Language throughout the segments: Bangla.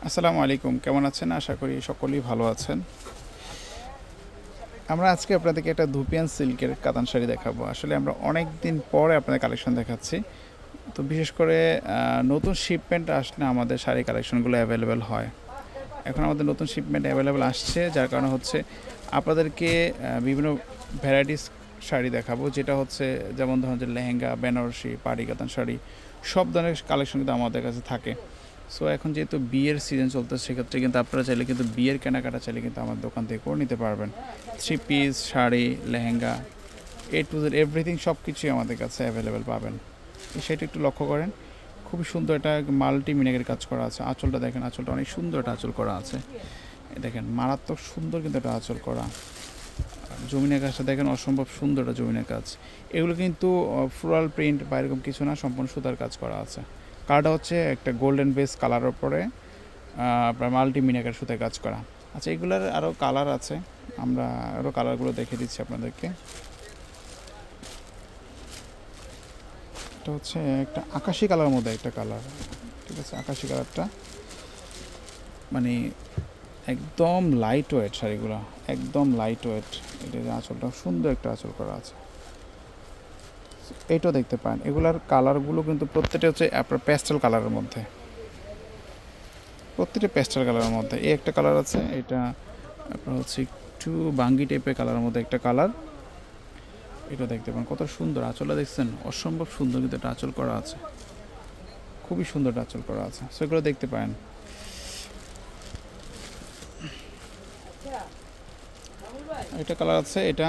আসসালামু আলাইকুম, কেমন আছেন? আশা করি সকলেই ভালো আছেন। আমরা আজকে আপনাদেরকে একটা ধুপিয়ান সিল্কের কাতান শাড়ি দেখাবো। আসলে আমরা অনেক দিন পরে আপনাদের কালেকশন দেখাচ্ছি। তো বিশেষ করে নতুন শিপমেন্ট আসলে আমাদের শাড়ি কালেকশনগুলো অ্যাভেলেবেল হয়। এখন আমাদের নতুন শিপমেন্ট অ্যাভেলেবেল আসছে, যার কারণে হচ্ছে আপনাদেরকে বিভিন্ন ভ্যারাইটিস শাড়ি দেখাবো, যেটা হচ্ছে যেমন ধরুন যে লেহেঙ্গা, বেনারসি, পাড়ি কাতান শাড়ি, সব ধরনের কালেকশন কিন্তু আমাদের কাছে থাকে। সো এখন যেহেতু বিয়ের সিজন চলতেছে, সেক্ষেত্রে কিন্তু আপনারা চাইলে কিন্তু বিয়ের কেনাকাটা চাইলে কিন্তু আমার দোকান থেকে করে নিতে পারবেন। Three piece, sari, lehenga, A to Z everything সব কিছুই আমাদের কাছে অ্যাভেলেবেল পাবেন। সেটা একটু লক্ষ্য করেন। খুবই সুন্দর, এটা মাল্টি মিনারের কাজ করা আছে। আঁচলটা দেখেন, আঁচলটা অনেক সুন্দর একটা আঁচল করা আছে। দেখেন মারাত্মক সুন্দর কিন্তু একটা আঁচল করা। জমিনের কাজটা দেখেন, অসম্ভব সুন্দর একটা জমিনের কাজ। এগুলো কিন্তু ফ্লোরাল প্রিন্ট বা এরকম কিছু না, সম্পূর্ণ সুতার কাজ করা আছে। কালারটা হচ্ছে একটা গোল্ডেন বেস কালারের উপরে আপনার মাল্টি মিনাকার সুতায় কাজ করা। আচ্ছা, এগুলার আরও কালার আছে, আমরা আরও কালারগুলো দেখে দিচ্ছি আপনাদেরকে। এটা হচ্ছে একটা আকাশি কালার মধ্যে একটা কালার, ঠিক আছে? আকাশি কালারটা মানে একদম লাইট ওয়েট শাড়িগুলো, একদম লাইট ওয়েট। এটা যে আঁচলটা সুন্দর একটা আঁচল করা আছে, এইটাও দেখতে পান। এগুলার কালারগুলো কিন্তু প্রত্যেকটা হচ্ছে আপনার প্যাস্টেল কালারের মধ্যে, প্রত্যেকটা প্যাস্টেল কালারের মধ্যে। এই একটা কালার আছে, এটা আপনার হচ্ছে একটু বাঙ্গি টাইপের কালারের মধ্যে একটা কালার। এটা দেখতে পান, কত সুন্দর আঁচলটা দেখছেন, অসম্ভব সুন্দর কিন্তু একটা আঁচল করা আছে, খুবই সুন্দর একটা আঁচল করা আছে। সেগুলো দেখতে পারেন। এটা কালার আছে, এটা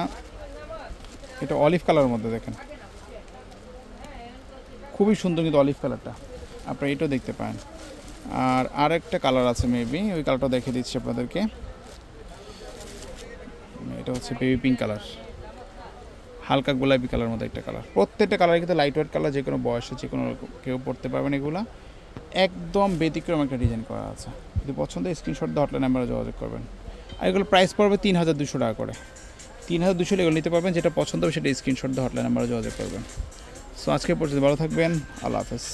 এটা অলিভ কালারের মধ্যে দেখেন, খুবই সুন্দর কিন্তু অলিভ কালারটা, আপনারা এটাও দেখতে পারেন। আর আরেকটা কালার আছে, মেবি ওই কালারটা দেখে দিচ্ছি আপনাদেরকে। এটা হচ্ছে বেবি পিঙ্ক কালার, হালকা গোলাপি কালার মধ্যে একটা কালার। প্রত্যেকটা কালার কিন্তু লাইট ওয়েট কালার, যে কোনো বয়সে যে কোনো কেউ পড়তে পারবেন। এগুলা একদম ব্যতিক্রম একটা ডিজাইন করা আছে। যদি পছন্দ স্ক্রিনশট দিয়ে হটলাইন নাম্বারে যোগাযোগ করবেন। আর এগুলো প্রাইস পড়বে ৩,২০০ টাকা করে। ৩,২০০ এগুলো নিতে পারবেন, যেটা পছন্দ হবে সেটা স্ক্রিনশট দিয়ে হটলাইন নাম্বারে যোগাযোগ করবেন। সো আজকে পর্যন্ত ভালো থাকবেন, আল্লাহ হাফেজ।